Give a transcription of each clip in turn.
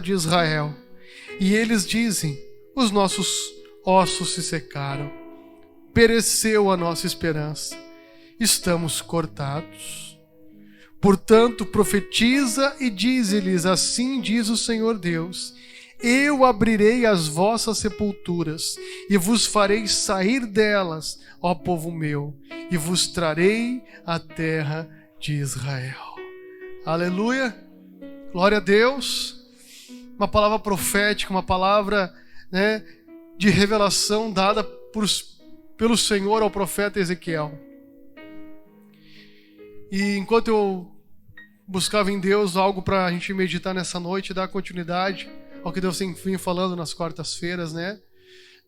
de Israel. E eles dizem: os nossos ossos se secaram, pereceu a nossa esperança, estamos cortados. Portanto, profetiza e dize-lhes: assim diz o Senhor Deus: eu abrirei as vossas sepulturas e vos farei sair delas, ó povo meu, e vos trarei a terra de Israel. Aleluia, glória a Deus. Uma palavra profética, uma palavra, de revelação dada pelo Senhor ao profeta Ezequiel. E enquanto eu buscava em Deus algo para a gente meditar nessa noite, dar continuidade ao que Deus tem vindo falando nas quartas-feiras,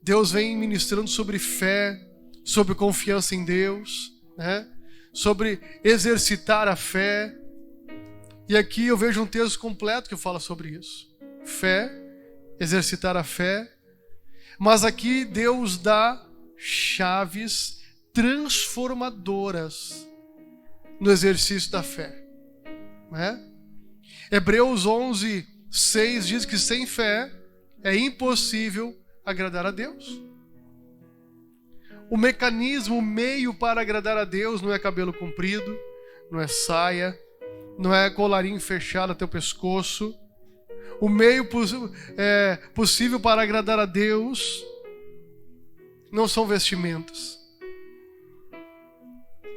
Deus vem ministrando sobre fé, sobre confiança em Deus, sobre exercitar a fé. E aqui eu vejo um texto completo que fala sobre isso. Fé, exercitar a fé. Mas aqui Deus dá chaves transformadoras no exercício da fé. Hebreus 11:6 diz que sem fé é impossível agradar a Deus. O mecanismo, o meio para agradar a Deus não é cabelo comprido, não é saia, não é colarinho fechado até o pescoço. O meio possível para agradar a Deus não são vestimentas,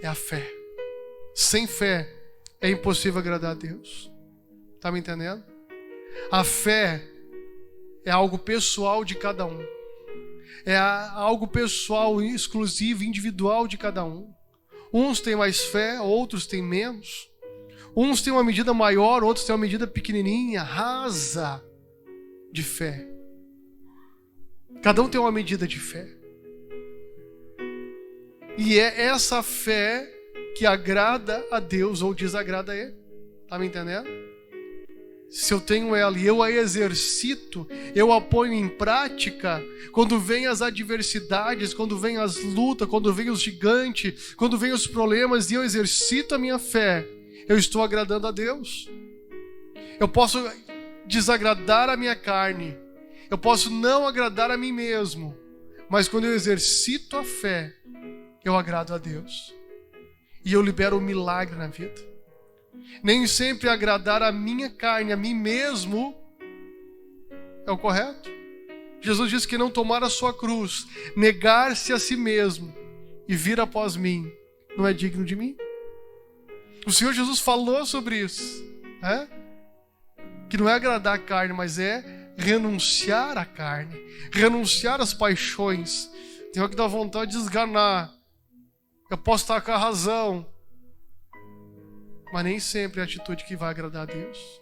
é a fé. Sem fé é impossível agradar a Deus. Tá me entendendo? A fé é algo pessoal de cada um. É algo pessoal, exclusivo, individual de cada um. Uns têm mais fé, outros têm menos. Uns têm uma medida maior, outros têm uma medida pequenininha, rasa de fé. Cada um tem uma medida de fé. E é essa fé que agrada a Deus ou desagrada a Ele. Tá me entendendo? Se eu tenho ela e eu a exercito, eu a ponho em prática, quando vem as adversidades, quando vem as lutas, quando vem os gigantes, quando vem os problemas e eu exercito a minha fé, eu estou agradando a Deus. Eu posso desagradar a minha carne, eu posso não agradar a mim mesmo, mas quando eu exercito a fé, eu agrado a Deus. E eu libero um milagre na vida. Nem sempre agradar a minha carne, a mim mesmo, é o correto. Jesus disse que não tomar a sua cruz, negar-se a si mesmo e vir após mim, não é digno de mim. O Senhor Jesus falou sobre isso, que não é agradar a carne, mas é renunciar à carne, renunciar às paixões. Tem hora que dá vontade de esganar. Eu posso estar com a razão, mas nem sempre é a atitude que vai agradar a Deus.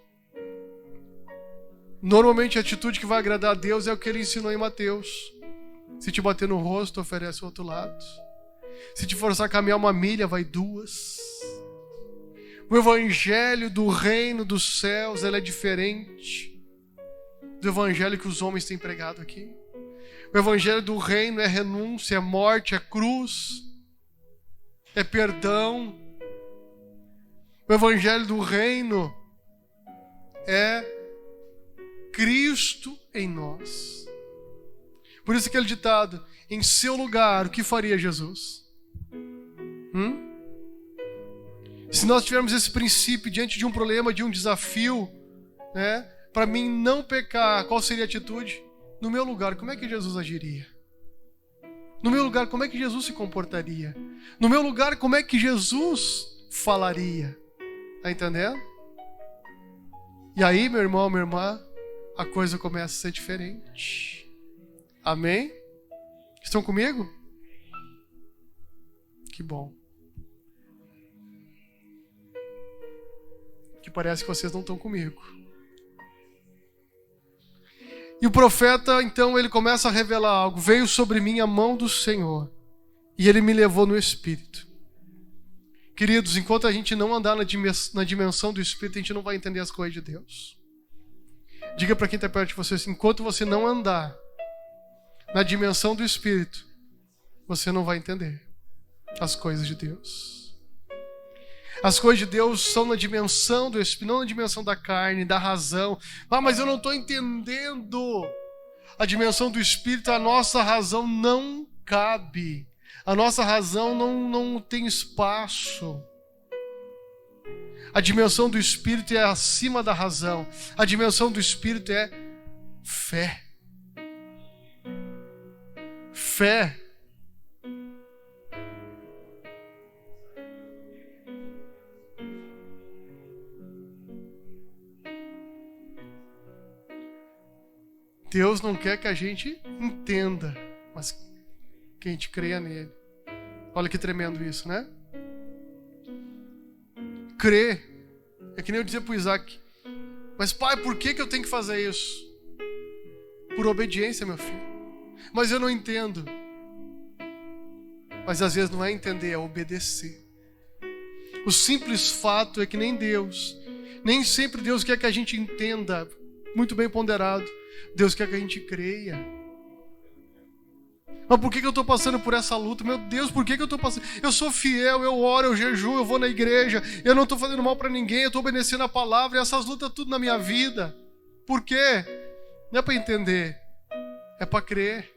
Normalmente a atitude que vai agradar a Deus é o que Ele ensinou em Mateus. Se te bater no rosto, oferece o outro lado. Se te forçar a caminhar 1 milha, vai 2. O evangelho do reino dos céus, ele é diferente do evangelho que os homens têm pregado aqui. O evangelho do reino é renúncia, é morte, é cruz, é perdão. O evangelho do reino é Cristo em nós. Por isso aquele ditado: em seu lugar, o que faria Jesus? Se nós tivermos esse princípio diante de um problema, de um desafio, para mim não pecar, qual seria a atitude? No meu lugar, como é que Jesus agiria? No meu lugar, como é que Jesus se comportaria? No meu lugar, como é que Jesus falaria? Tá entendendo? E aí, meu irmão, minha irmã, a coisa começa a ser diferente. Amém? Estão comigo? Que bom. Que parece que vocês não estão comigo. E o profeta, então, ele começa a revelar algo. Veio sobre mim a mão do Senhor e Ele me levou no Espírito. Queridos, enquanto a gente não andar na dimensão do Espírito, a gente não vai entender as coisas de Deus. Diga para quem está perto de você assim: enquanto você não andar na dimensão do Espírito, você não vai entender as coisas de Deus. As coisas de Deus são na dimensão do Espírito, não na dimensão da carne, da razão. Mas eu não estou entendendo. A dimensão do Espírito, a nossa razão não cabe. A nossa razão não tem espaço. A dimensão do Espírito é acima da razão. A dimensão do Espírito é fé. Fé. Deus não quer que a gente entenda, mas que a gente creia nele. Olha que tremendo isso, né? Crer. É que nem eu dizia para o Isaac. Mas pai, por que eu tenho que fazer isso? Por obediência, meu filho. Mas eu não entendo. Mas às vezes não é entender, é obedecer. O simples fato é que nem Deus. Nem sempre Deus quer que a gente entenda. Muito bem ponderado. Deus quer que a gente creia. Mas por que eu estou passando por essa luta? Meu Deus, por que eu estou passando? Eu sou fiel, eu oro, eu jejuo, eu vou na igreja. Eu não estou fazendo mal para ninguém, eu estou obedecendo a palavra. E essas lutas tudo na minha vida. Por quê? Não é para entender. É para crer.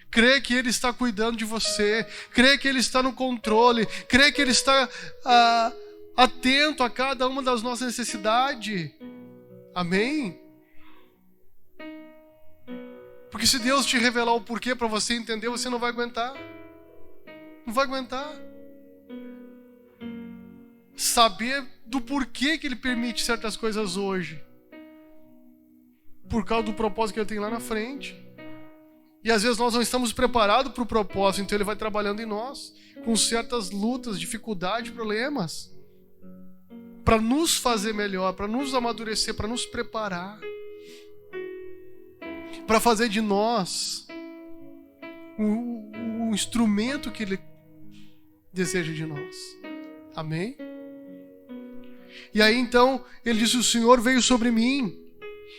Crer que Ele está cuidando de você. Crer que Ele está no controle. Crer que Ele está atento a cada uma das nossas necessidades. Amém? Porque se Deus te revelar o porquê para você entender, você não vai aguentar. Não vai aguentar. Saber do porquê que Ele permite certas coisas hoje. Por causa do propósito que Ele tem lá na frente. E às vezes nós não estamos preparados para o propósito, então Ele vai trabalhando em nós, com certas lutas, dificuldades, problemas. Para nos fazer melhor, para nos amadurecer, para nos preparar. Para fazer de nós o instrumento que Ele deseja de nós. Amém? E aí então, ele disse, o Senhor veio sobre mim,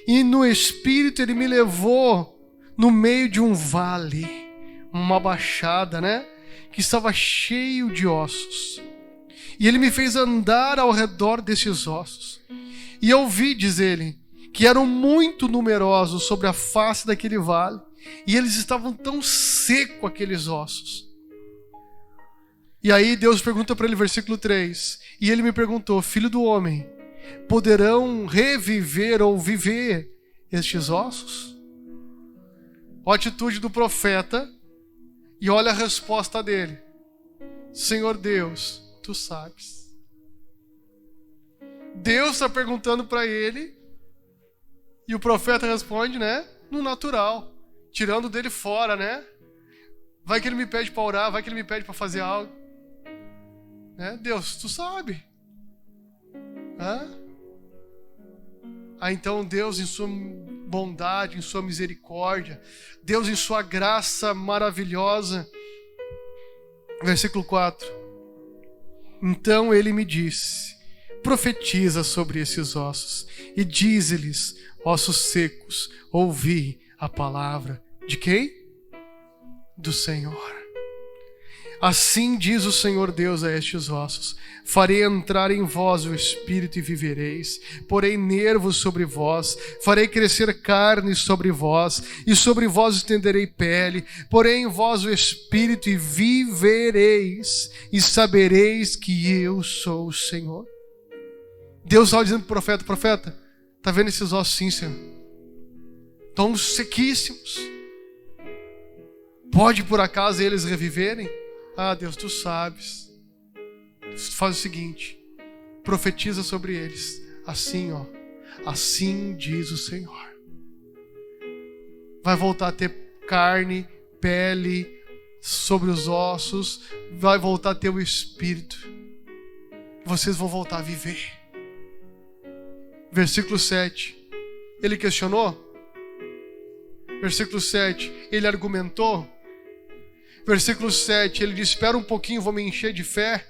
e no Espírito Ele me levou no meio de um vale, uma baixada, né? Que estava cheio de ossos. E Ele me fez andar ao redor desses ossos. E eu vi, diz ele, que eram muito numerosos sobre a face daquele vale, e eles estavam tão secos, aqueles ossos. E aí Deus pergunta para ele, versículo 3, e ele me perguntou, filho do homem, poderão reviver ou viver estes ossos? Olha a atitude do profeta, e olha a resposta dele. Senhor Deus, Tu sabes. Deus está perguntando para ele, e o profeta responde, né? No natural. Tirando dele fora, né? Vai que ele me pede para orar, vai que ele me pede para fazer algo. Né? Deus, Tu sabe. Então Deus em sua bondade, em sua misericórdia, Deus em sua graça maravilhosa. Versículo 4. Então Ele me disse, profetiza sobre esses ossos e dize-lhes, ossos secos, ouvi a palavra de quem? Do Senhor. Assim diz o Senhor Deus a estes ossos, farei entrar em vós o Espírito e vivereis, porei nervos sobre vós, farei crescer carne sobre vós, e sobre vós estenderei pele, porei em vós o Espírito e vivereis, e sabereis que eu sou o Senhor. Deus estava dizendo para o profeta, está vendo esses ossos sim, Senhor? Estão sequíssimos. Pode por acaso eles reviverem? Ah, Deus, Tu sabes. Tu faz o seguinte, profetiza sobre eles. Assim, assim diz o Senhor. Vai voltar a ter carne, pele sobre os ossos. Vai voltar a ter o Espírito. Vocês vão voltar a viver. Versículo 7. Ele questionou? Versículo 7. Ele argumentou? Versículo 7. Ele disse, espera um pouquinho, vou me encher de fé.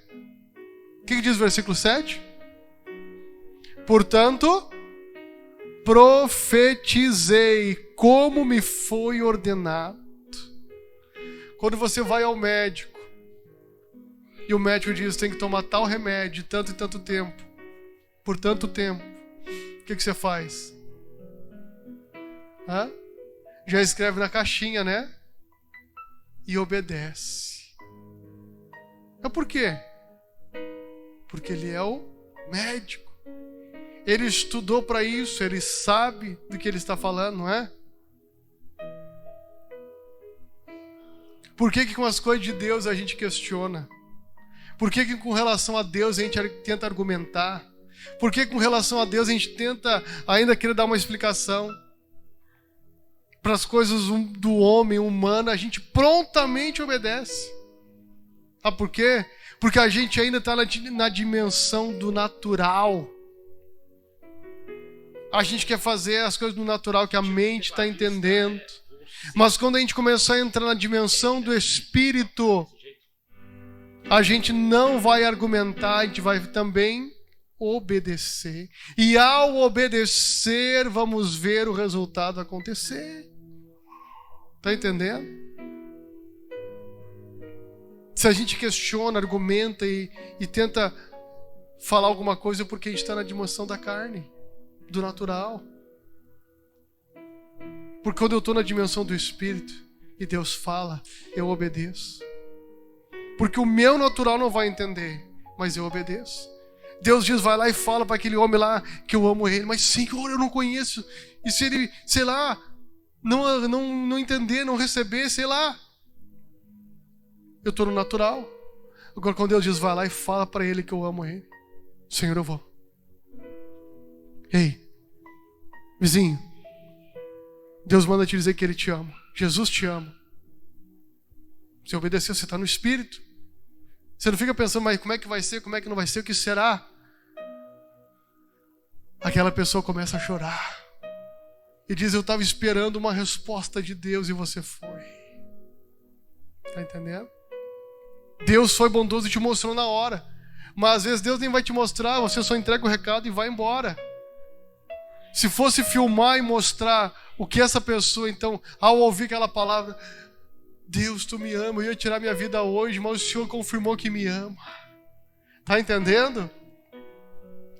O que diz o versículo 7? Portanto, profetizei como me foi ordenado. Quando você vai ao médico e o médico diz, tem que tomar tal remédio, tanto e tanto tempo, por tanto tempo, o que você faz? Já escreve na caixinha, né? E obedece. Mas por quê? Porque ele é o médico. Ele estudou para isso, ele sabe do que ele está falando, não é? Por que com as coisas de Deus a gente questiona? Por que com relação a Deus a gente tenta argumentar? Por que com relação a Deus a gente tenta ainda querer dar uma explicação? Para as coisas do homem humano, a gente prontamente obedece. Por quê? Porque a gente ainda está na dimensão do natural. A gente quer fazer as coisas do natural que a mente está entendendo. Mas quando a gente começar a entrar na dimensão do Espírito, a gente não vai argumentar, a gente vai também obedecer. E ao obedecer, vamos ver o resultado acontecer. Tá entendendo? Se a gente questiona, argumenta e tenta falar alguma coisa, porque a gente está na dimensão da carne, do natural. Porque quando eu estou na dimensão do Espírito e Deus fala, eu obedeço. Porque o meu natural não vai entender, mas eu obedeço. Deus diz, vai lá e fala para aquele homem lá que eu amo ele. Mas Senhor, eu não conheço. E se ele, sei lá, não entender, não receber, sei lá. Eu estou no natural. Agora quando Deus diz, vai lá e fala para ele que eu amo ele. Senhor, eu vou. Ei, vizinho. Deus manda te dizer que Ele te ama. Jesus te ama. Você obedeceu, você está no Espírito. Você não fica pensando, mas como é que vai ser, como é que não vai ser, o que será? Aquela pessoa começa a chorar. E diz, eu estava esperando uma resposta de Deus e você foi. Está entendendo? Deus foi bondoso e te mostrou na hora. Mas às vezes Deus nem vai te mostrar, você só entrega o recado e vai embora. Se fosse filmar e mostrar o que essa pessoa, então, ao ouvir aquela palavra, Deus, tu me ama, eu ia tirar minha vida hoje, mas o Senhor confirmou que me ama. Tá entendendo?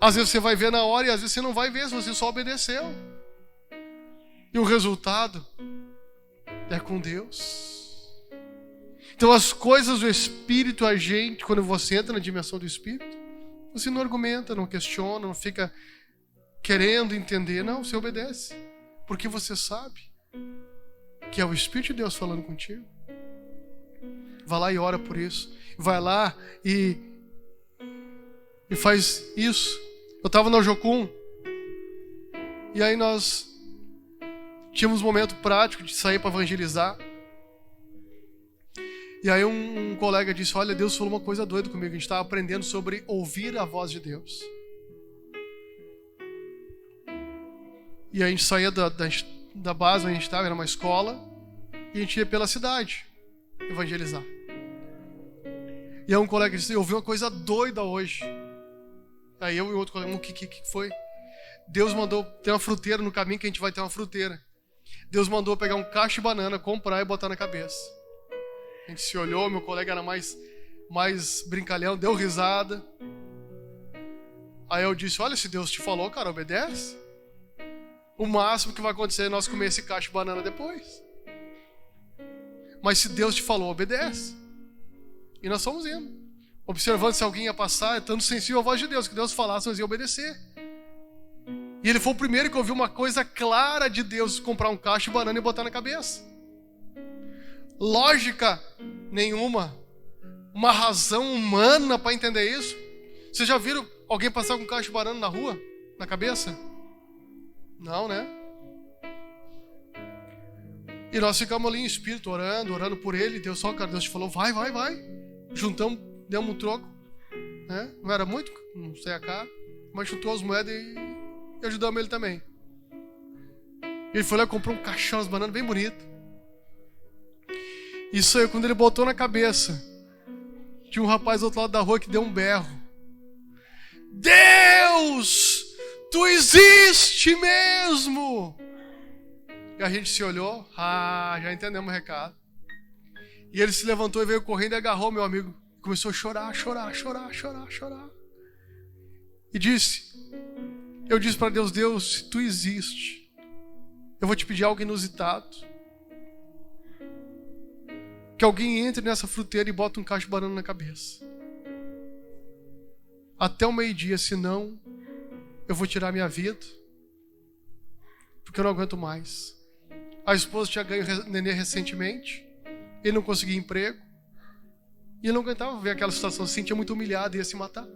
Às vezes você vai ver na hora e às vezes você não vai ver, se você só obedeceu. E o resultado é com Deus. Então as coisas do Espírito, a gente, quando você entra na dimensão do Espírito, você não argumenta, não questiona, não fica querendo entender, não, você obedece. Porque você sabe que é o Espírito de Deus falando contigo. Vai lá e ora por isso. Vai lá e faz isso. Eu estava no Jocum e aí nós tínhamos um momento prático de sair para evangelizar. E aí um colega disse, olha, Deus falou uma coisa doida comigo. A gente estava aprendendo sobre ouvir a voz de Deus. E a gente saía da base onde a gente estava, era uma escola, e a gente ia pela cidade evangelizar. E aí um colega disse, eu vi uma coisa doida hoje. Aí eu e outro colega, o que foi? Deus mandou, tem uma fruteira no caminho que a gente vai ter uma fruteira. Deus mandou pegar um cacho de banana, comprar e botar na cabeça. A gente se olhou, meu colega era mais brincalhão, deu risada. Aí eu disse, olha, se Deus te falou, cara, obedece. O máximo que vai acontecer é nós comer esse cacho de banana depois. Mas se Deus te falou, obedece. E nós fomos indo. Observando se alguém ia passar, estando sensível à voz de Deus. Que Deus falasse, nós ia obedecer. E ele foi o primeiro que ouviu uma coisa clara de Deus, comprar um cacho de banana e botar na cabeça. Lógica nenhuma. Uma razão humana para entender isso. Vocês já viram alguém passar com um cacho de banana na rua? Na cabeça? Não, né? E nós ficamos ali em espírito, orando por ele. Deus só, cara, Deus te falou, vai. Juntamos, demos um troco. Né? Não era muito, não sei a cara. Mas chutou as moedas e ajudamos ele também. Ele foi lá e comprou um caixão de bananas bem bonito. Isso aí, quando ele botou na cabeça, tinha um rapaz do outro lado da rua que deu um berro. Deus! Tu existe mesmo! E a gente se olhou, já entendemos o recado. E ele se levantou e veio correndo e agarrou meu amigo. Começou a chorar. E eu disse para Deus, Deus, se tu existe, eu vou te pedir algo inusitado. Que alguém entre nessa fruteira e bota um cacho de banana na cabeça. Até o meio-dia, senão eu vou tirar minha vida. Porque eu não aguento mais. A esposa tinha ganho nenê recentemente. Ele não conseguia emprego. E ele não aguentava ver aquela situação, se sentia muito humilhado e ia se matar.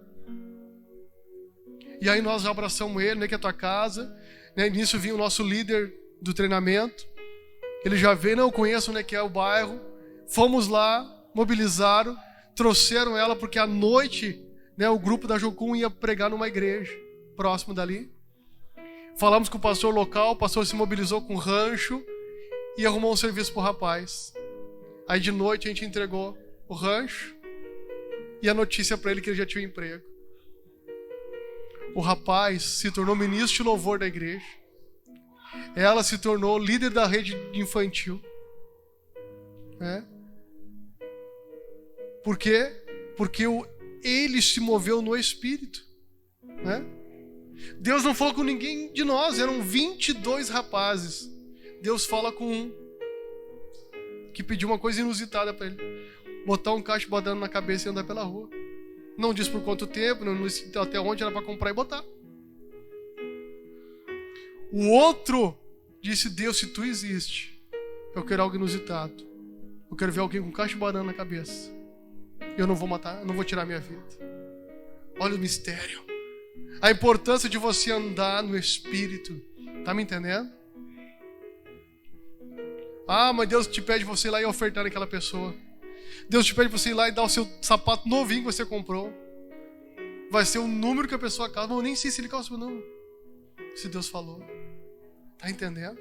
E aí nós abraçamos ele, né, que é a tua casa. Né, nisso vinha o nosso líder do treinamento. Ele já veio, não, eu conheço, né, que é o bairro. Fomos lá, mobilizaram, trouxeram ela, porque à noite, né, o grupo da Jocum ia pregar numa igreja próximo dali. Falamos com o pastor local, o pastor se mobilizou com rancho e arrumou um serviço pro rapaz. Aí de noite a gente entregou o rancho e a notícia para ele que ele já tinha um emprego. O rapaz se tornou ministro de louvor da igreja. Ela se tornou líder da rede infantil. Por quê? Porque ele se moveu no Espírito. Deus não falou com ninguém de nós, eram 22 rapazes. Deus fala com um que pediu uma coisa inusitada para ele: botar um cacho de banana na cabeça e andar pela rua. Não disse por quanto tempo, não disse até onde era para comprar e botar. O outro disse: Deus, se tu existe, eu quero algo inusitado. Eu quero ver alguém com um cacho de banana na cabeça. Eu não vou matar, eu não vou tirar minha vida. Olha o mistério. A importância de você andar no Espírito. Tá me entendendo? Ah, mas Deus te pede você ir lá e ofertar naquela pessoa. Deus te pede você ir lá e dar o seu sapato novinho que você comprou. Vai ser o número que a pessoa calça. Mas eu nem sei se ele calça ou não. Se Deus falou. Tá entendendo?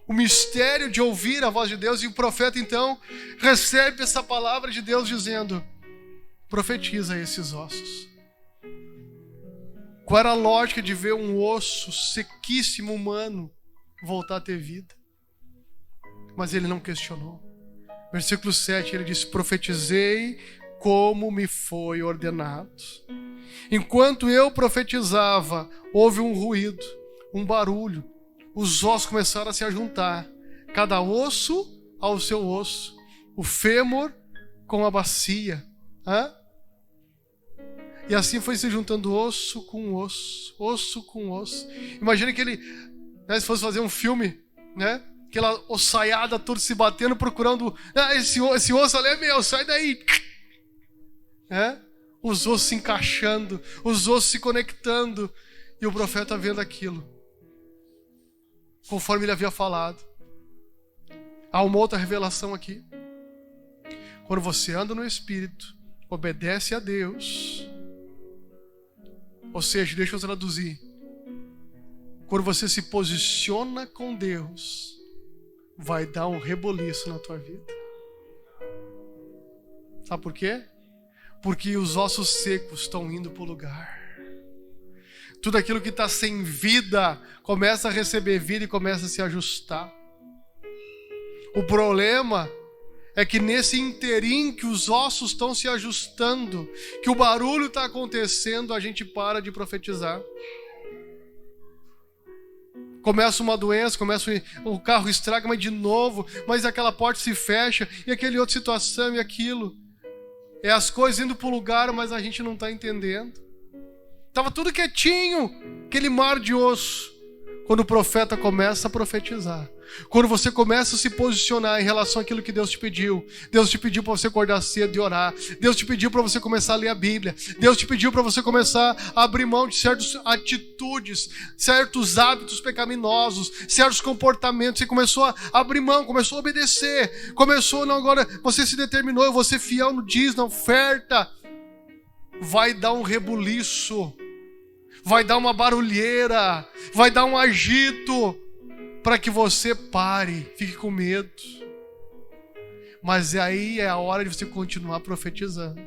O mistério de ouvir a voz de Deus. E o profeta então recebe essa palavra de Deus dizendo: profetiza esses ossos. Qual era a lógica de ver um osso sequíssimo humano voltar a ter vida? Mas ele não questionou. Versículo 7, ele diz: profetizei como me foi ordenado. Enquanto eu profetizava, houve um ruído, um barulho. Os ossos começaram a se ajuntar, cada osso ao seu osso, o fêmur com a bacia. E assim foi se juntando osso com osso, osso com osso. Imagina que ele, né, se fosse fazer um filme, né? Aquela ossaiada toda se batendo, procurando. Esse osso ali é meu, sai daí. Os ossos se encaixando, os ossos se conectando. E o profeta vendo aquilo, conforme ele havia falado. Há uma outra revelação aqui. Quando você anda no Espírito, obedece a Deus. Ou seja, deixa eu traduzir. Quando você se posiciona com Deus, vai dar um reboliço na tua vida. Sabe por quê? Porque os ossos secos estão indo para o lugar. Tudo aquilo que está sem vida começa a receber vida e começa a se ajustar. O problema é que nesse interim que os ossos estão se ajustando, que o barulho está acontecendo, a gente para de profetizar. Começa uma doença, o carro estraga, mas de novo, mas aquela porta se fecha, e aquele outra situação e aquilo. É as coisas indo para o lugar, mas a gente não está entendendo. Estava tudo quietinho, aquele mar de osso. Quando o profeta começa a profetizar, quando você começa a se posicionar em relação àquilo que Deus te pediu. Deus te pediu para você acordar cedo e orar. Deus te pediu para você começar a ler a Bíblia. Deus te pediu para você começar a abrir mão de certas atitudes, certos hábitos pecaminosos, certos comportamentos. Você começou a abrir mão, começou a obedecer. Agora você se determinou, eu vou ser fiel no dízimo, na oferta. Vai dar um rebuliço. Vai dar uma barulheira, vai dar um agito, para que você pare, fique com medo. Mas aí é a hora de você continuar profetizando.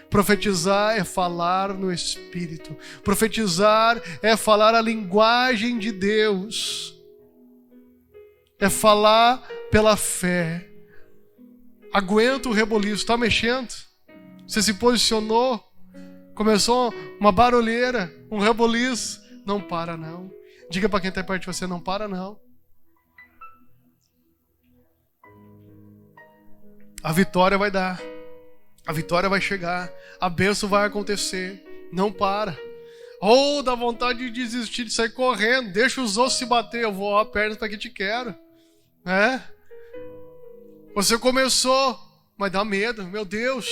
Profetizar é falar no Espírito. Profetizar é falar a linguagem de Deus. É falar pela fé. Aguenta o reboliço, está mexendo? Você se posicionou, começou uma barulheira, um reboliço. Não para não. Diga para quem está perto de você, não para não. A vitória vai dar. A vitória vai chegar. A bênção vai acontecer. Não para. Ou dá vontade de desistir, de sair correndo. Deixa os ossos se bater. Eu vou a perna para que te quero. Você começou, mas dá medo. Meu Deus.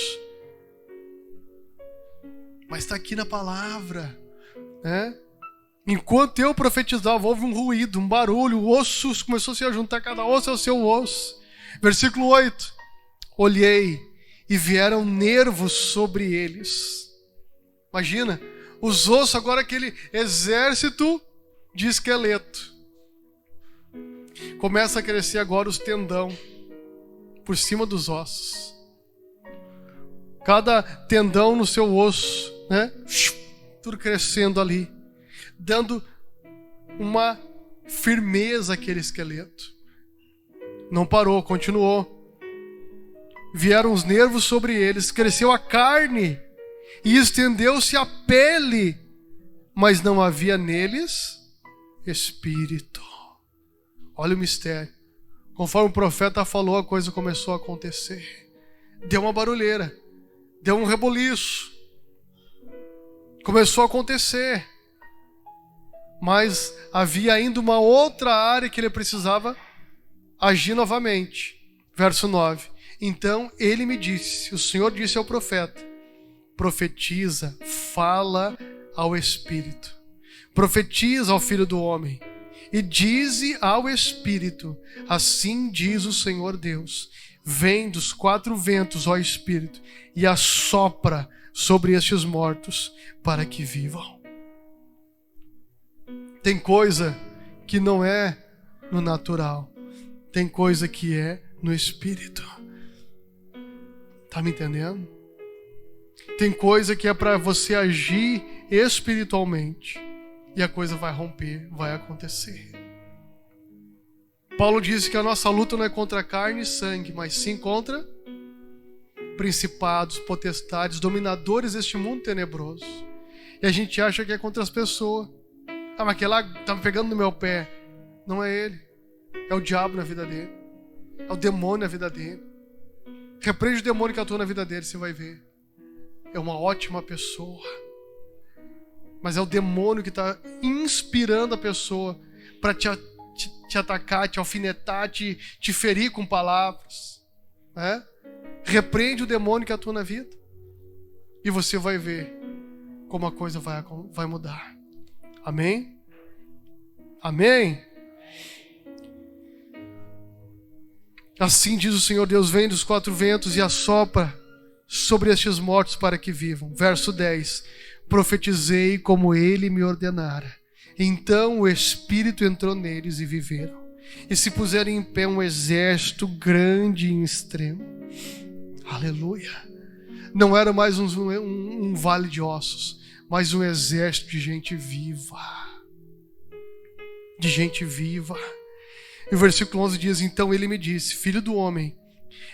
Mas está aqui na palavra. Enquanto eu profetizava, houve um ruído, um barulho. O osso começou a se juntar. Cada osso é o seu osso. Versículo 8. Olhei e vieram nervos sobre eles. Imagina, os ossos, agora aquele exército de esqueleto. Começa a crescer agora os tendão por cima dos ossos. Cada tendão no seu osso, tudo crescendo ali, dando uma firmeza àquele esqueleto. Não parou, continuou. Vieram os nervos sobre eles, cresceu a carne e estendeu-se a pele, mas não havia neles espírito. Olha o mistério. Conforme o profeta falou, a coisa começou a acontecer. Deu uma barulheira, deu um reboliço. Começou a acontecer. Mas havia ainda uma outra área que ele precisava agir novamente. Verso 9. Então ele me disse, o Senhor disse ao profeta, profetiza, fala ao Espírito. Profetiza ao Filho do Homem. E dize ao Espírito, assim diz o Senhor Deus, vem dos 4 ventos, ó Espírito, e assopra sobre estes mortos, para que vivam. Tem coisa que não é no natural, tem coisa que é no Espírito. Tá me entendendo? Tem coisa que é para você agir espiritualmente e a coisa vai romper, vai acontecer. Paulo disse que a nossa luta não é contra carne e sangue, mas sim contra principados, potestades, dominadores deste mundo tenebroso. E a gente acha que é contra as pessoas. Mas aquele lá tá me pegando no meu pé. Não é ele. É o diabo na vida dele. É o demônio na vida dele. Repreende o demônio que atua na vida dele, você vai ver. É uma ótima pessoa. Mas é o demônio que está inspirando a pessoa para te atacar, te alfinetar, te ferir com palavras. Repreende o demônio que atua na vida. E você vai ver como a coisa vai mudar. Amém? Amém? Assim diz o Senhor Deus, vem dos 4 ventos e assopra sobre estes mortos para que vivam. Verso 10. Profetizei como ele me ordenara. Então o Espírito entrou neles e viveram. E se puseram em pé um exército grande e extremo. Aleluia. Não era mais um vale de ossos, mas um exército de gente viva. De gente viva. E o versículo 11 diz, então ele me disse, filho do homem,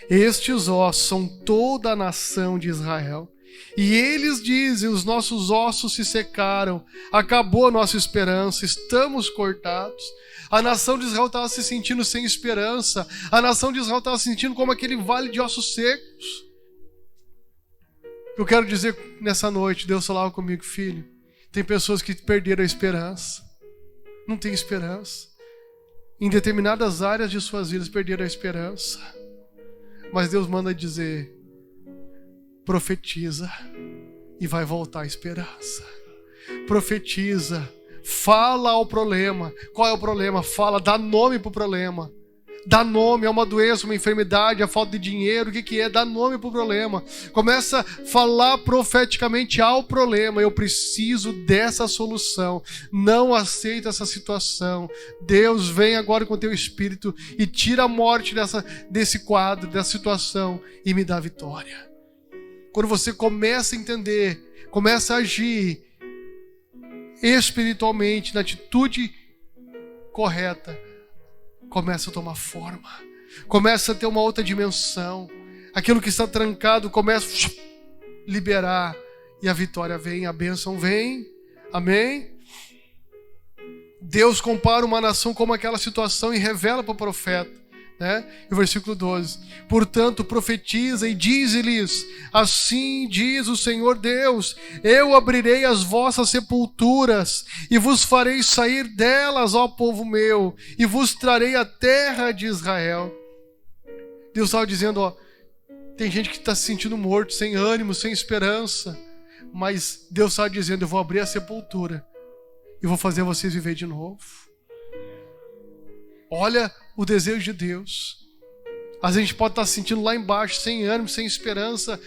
estes ossos são toda a nação de Israel. E eles dizem, os nossos ossos se secaram, acabou a nossa esperança, estamos cortados. A nação de Israel estava se sentindo sem esperança. A nação de Israel estava se sentindo como aquele vale de ossos secos. Eu quero dizer nessa noite, Deus falava comigo, filho, tem pessoas que perderam a esperança. Não tem esperança. Em determinadas áreas de suas vidas perderam a esperança. Mas Deus manda dizer, profetiza e vai voltar a esperança. Profetiza, fala ao problema. Qual é o problema? Fala, dá nome para o problema. Dá nome, é uma doença, uma enfermidade, a falta de dinheiro, o que é? Dá nome para o problema. Começa a falar profeticamente ao problema. Eu preciso dessa solução. Não aceito essa situação. Deus, vem agora com o teu Espírito e tira a morte desse quadro, dessa situação e me dá vitória. Quando você começa a entender, começa a agir espiritualmente, na atitude correta, começa a tomar forma, começa a ter uma outra dimensão. Aquilo que está trancado começa liberar e a vitória vem, a bênção vem. Amém? Deus compara uma nação como aquela situação e revela para o profeta, né? E o versículo 12: portanto, profetiza e dize-lhes: assim diz o Senhor Deus, eu abrirei as vossas sepulturas e vos farei sair delas, ó povo meu, e vos trarei a terra de Israel. Deus estava dizendo, ó, tem gente que está se sentindo morto, sem ânimo, sem esperança, mas Deus estava dizendo, eu vou abrir a sepultura e vou fazer vocês viver de novo. Olha o desejo de Deus. Às vezes a gente pode estar se sentindo lá embaixo, sem ânimo, sem esperança,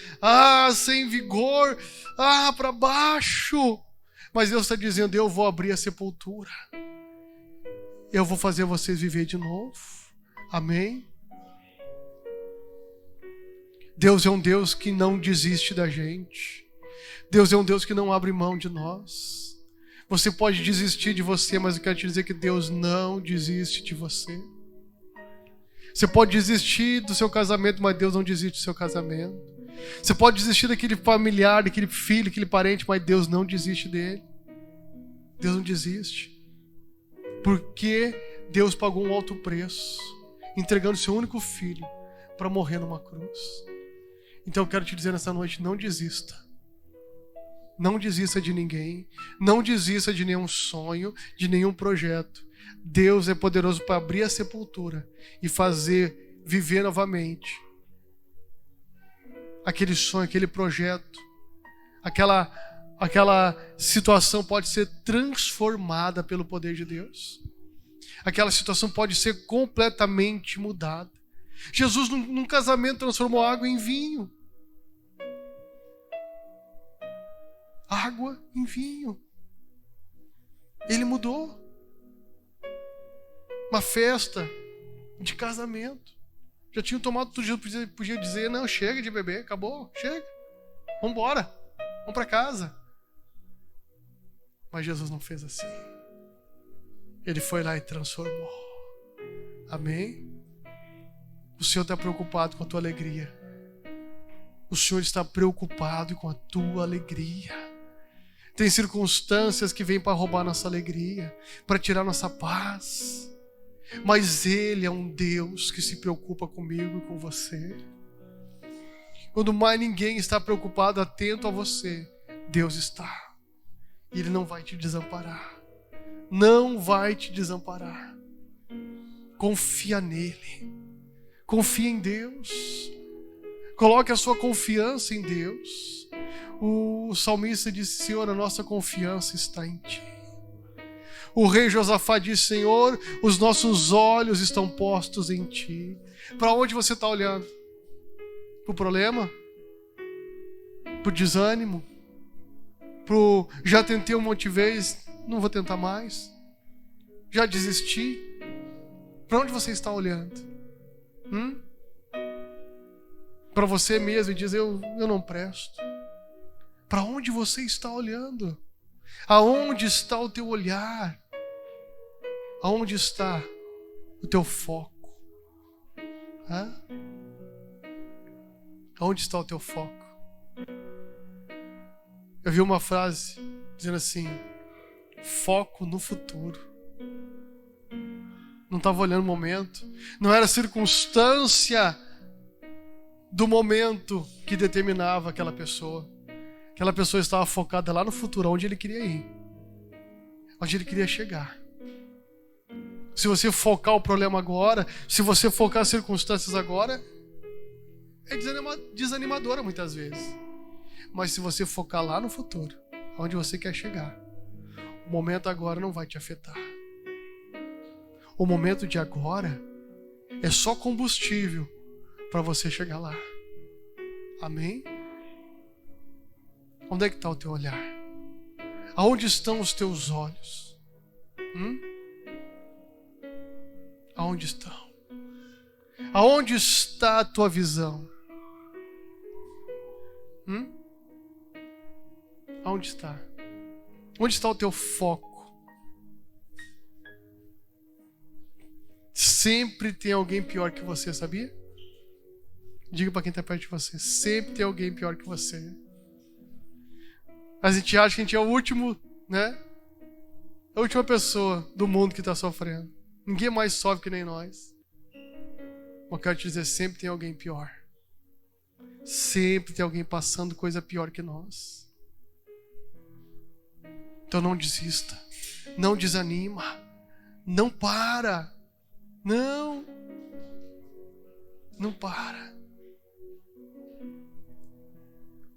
sem vigor, para baixo. Mas Deus está dizendo, eu vou abrir a sepultura. Eu vou fazer vocês viver de novo. Amém? Deus é um Deus que não desiste da gente. Deus é um Deus que não abre mão de nós. Você pode desistir de você, mas eu quero te dizer que Deus não desiste de você. Você pode desistir do seu casamento, mas Deus não desiste do seu casamento. Você pode desistir daquele familiar, daquele filho, daquele parente, mas Deus não desiste dele. Deus não desiste. Porque Deus pagou um alto preço, entregando seu único filho para morrer numa cruz. Então eu quero te dizer nessa noite, não desista. Não desista de ninguém, não desista de nenhum sonho, de nenhum projeto. Deus é poderoso para abrir a sepultura e fazer viver novamente aquele sonho, aquele projeto. Aquela situação pode ser transformada pelo poder de Deus. Aquela situação pode ser completamente mudada. Jesus, num casamento, transformou água em vinho. Água em vinho. Ele mudou. Uma festa de casamento. Já tinham tomado tudo, podia dizer, não, chega de beber, acabou, chega. Vamos embora, vamos para casa. Mas Jesus não fez assim. Ele foi lá e transformou. Amém? O Senhor está preocupado com a tua alegria. O Senhor está preocupado com a tua alegria. Tem circunstâncias que vêm para roubar nossa alegria, para tirar nossa paz. Mas Ele é um Deus que se preocupa comigo e com você. Quando mais ninguém está preocupado, atento a você, Deus está. E Ele não vai te desamparar. Não vai te desamparar. Confia nele. Confia em Deus. Coloque a sua confiança em Deus. O salmista disse, Senhor, a nossa confiança está em Ti. O rei Josafá disse, Senhor, os nossos olhos estão postos em Ti. Para onde você está olhando? Para o problema? Para o desânimo? Já tentei um monte de vezes, não vou tentar mais? Já desisti? Para onde você está olhando? Para você mesmo e diz, eu não presto. Para onde você está olhando? Aonde está o teu olhar? Aonde está o teu foco? Aonde está o teu foco? Eu vi uma frase dizendo assim, foco no futuro. Não estava olhando o momento. Não era a circunstância do momento que determinava aquela pessoa. Aquela pessoa estava focada lá no futuro, onde ele queria ir, onde ele queria chegar. Se você focar o problema agora, se você focar as circunstâncias agora, é desanimadora muitas vezes. Mas se você focar lá no futuro, onde você quer chegar, o momento agora não vai te afetar. O momento de agora é só combustível para você chegar lá. Amém? Onde é que está o teu olhar? Aonde estão os teus olhos? Aonde estão? Aonde está a tua visão? Aonde está? Onde está o teu foco? Sempre tem alguém pior que você, sabia? Diga para quem está perto de você, sempre tem alguém pior que você. A gente acha que a gente é o último, né? A última pessoa do mundo que está sofrendo. Ninguém mais sofre que nem nós. Eu quero te dizer, sempre tem alguém pior. Sempre tem alguém passando coisa pior que nós. Então não desista. Não desanima. Não para. Não para.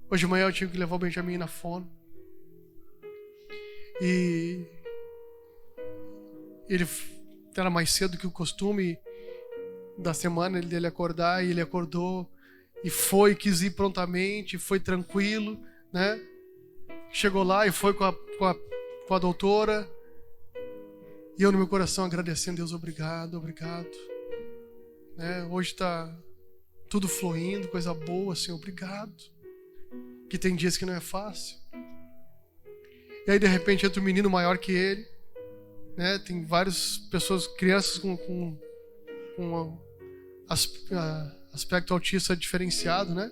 Hoje de manhã eu tive que levar o Benjamin na fono. E ele era mais cedo que o costume da semana dele acordar, e ele acordou e foi, quis ir prontamente, foi tranquilo, né? Chegou lá e foi com a doutora. E eu no meu coração agradecendo, Deus, obrigado. Né? Hoje está tudo fluindo, coisa boa, Senhor, obrigado. Que tem dias que não é fácil. E aí de repente entra um menino maior que ele, né? Tem várias pessoas, crianças com aspecto autista diferenciado, né?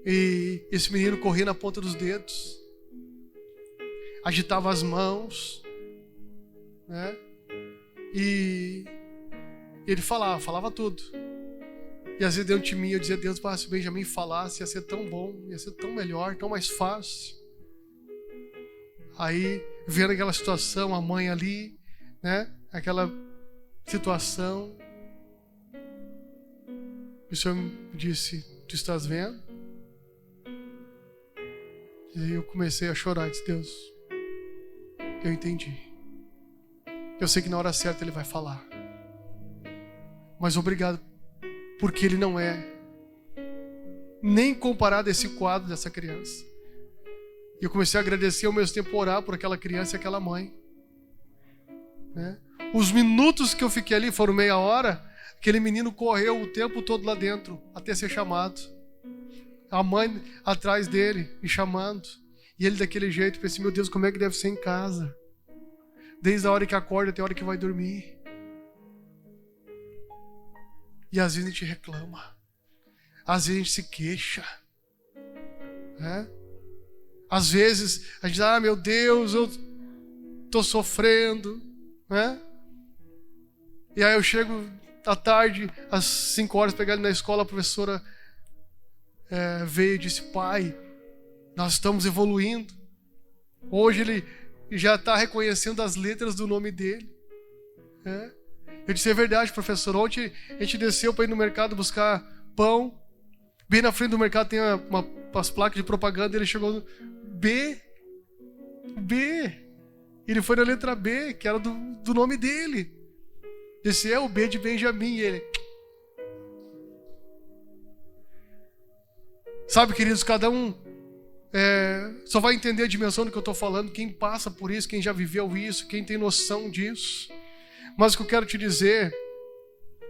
E esse menino corria na ponta dos dedos, agitava as mãos, né? E ele falava tudo. E às vezes dentro de mim eu dizia, Deus, se o Benjamin falasse, ia ser tão bom, ia ser tão melhor, tão mais fácil. Aí, vendo aquela situação, a mãe ali, né? Aquela situação, o Senhor me disse, tu estás vendo? E eu comecei a chorar, disse, Deus, eu entendi. Eu sei que na hora certa Ele vai falar. Mas obrigado, porque Ele não é nem comparado a esse quadro dessa criança. E eu comecei a agradecer ao mesmo tempo, orar por aquela criança e aquela mãe, né? Os minutos que eu fiquei ali foram meia hora. Aquele menino correu o tempo todo lá dentro até ser chamado. A mãe atrás dele me chamando. E ele daquele jeito, pensei, meu Deus, como é que deve ser em casa? Desde a hora que acorda até a hora que vai dormir. E às vezes a gente reclama. Às vezes a gente se queixa, né? Às vezes a gente diz, meu Deus, eu estou sofrendo, né? E aí eu chego à tarde, às 5 horas, pegar ele na escola, a professora veio e disse, pai, nós estamos evoluindo. Hoje ele já está reconhecendo as letras do nome dele, né? Eu disse, é verdade, professor. Ontem a gente desceu para ir no mercado buscar pão. Bem na frente do mercado tem umas placas de propaganda. Ele chegou no B. Ele foi na letra B, que era do nome dele. Esse é o B de Benjamin. E ele... Sabe, queridos, cada um só vai entender a dimensão do que eu estou falando quem passa por isso, quem já viveu isso, quem tem noção disso. Mas o que eu quero te dizer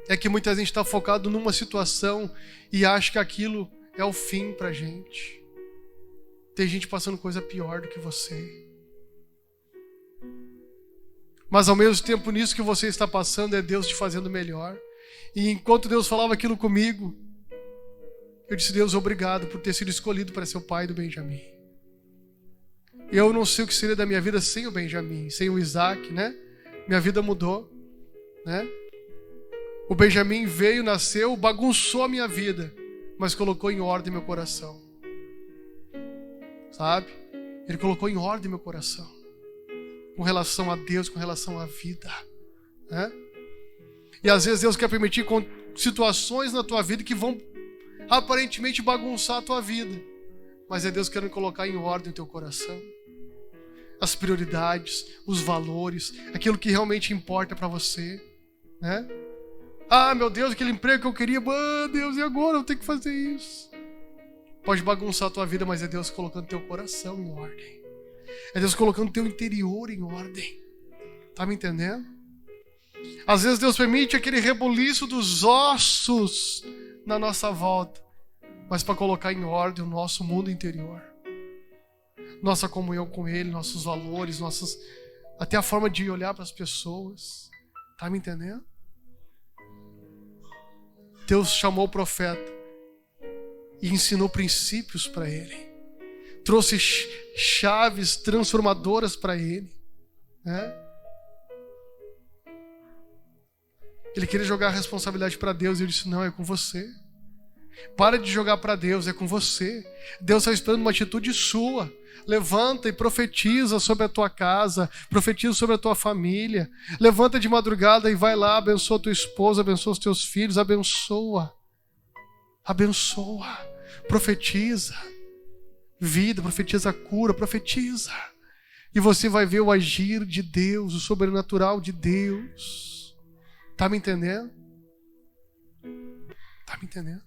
é que muita gente está focado numa situação e acha que aquilo é o fim pra gente. Tem gente passando coisa pior do que você. Mas ao mesmo tempo nisso que você está passando é Deus te fazendo melhor. E enquanto Deus falava aquilo comigo, eu disse, Deus, obrigado por ter sido escolhido para ser o pai do Benjamin. Eu não sei o que seria da minha vida sem o Benjamin, sem o Isaac, né? Minha vida mudou, né? O Benjamin veio, nasceu, bagunçou a minha vida, mas colocou em ordem meu coração. Sabe? Ele colocou em ordem meu coração. Com relação a Deus, com relação à vida, né? E às vezes Deus quer permitir situações na tua vida que vão aparentemente bagunçar a tua vida. Mas é Deus querendo colocar em ordem o teu coração. As prioridades, os valores, aquilo que realmente importa para você, né? Meu Deus, aquele emprego que eu queria, Deus, e agora eu tenho que fazer isso? Pode bagunçar a tua vida, mas é Deus colocando teu coração em ordem. É Deus colocando teu interior em ordem. Tá me entendendo? Às vezes Deus permite aquele rebuliço dos ossos na nossa volta, mas para colocar em ordem o nosso mundo interior. Nossa comunhão com Ele, nossos valores, até a forma de olhar para as pessoas. Tá me entendendo? Deus chamou o profeta e ensinou princípios para ele. trouxe chaves transformadoras para ele, né? Ele queria jogar a responsabilidade para Deus e eu disse: não, é com você. Para de jogar para Deus, é com você. Deus está esperando uma atitude sua. Levanta e profetiza sobre a tua casa, profetiza sobre a tua família. Levanta de madrugada e vai lá, abençoa a tua esposa, abençoa os teus filhos, abençoa. Abençoa, profetiza vida, profetiza cura, profetiza. E você vai ver o agir de Deus, o sobrenatural de Deus. Tá me entendendo? Tá me entendendo?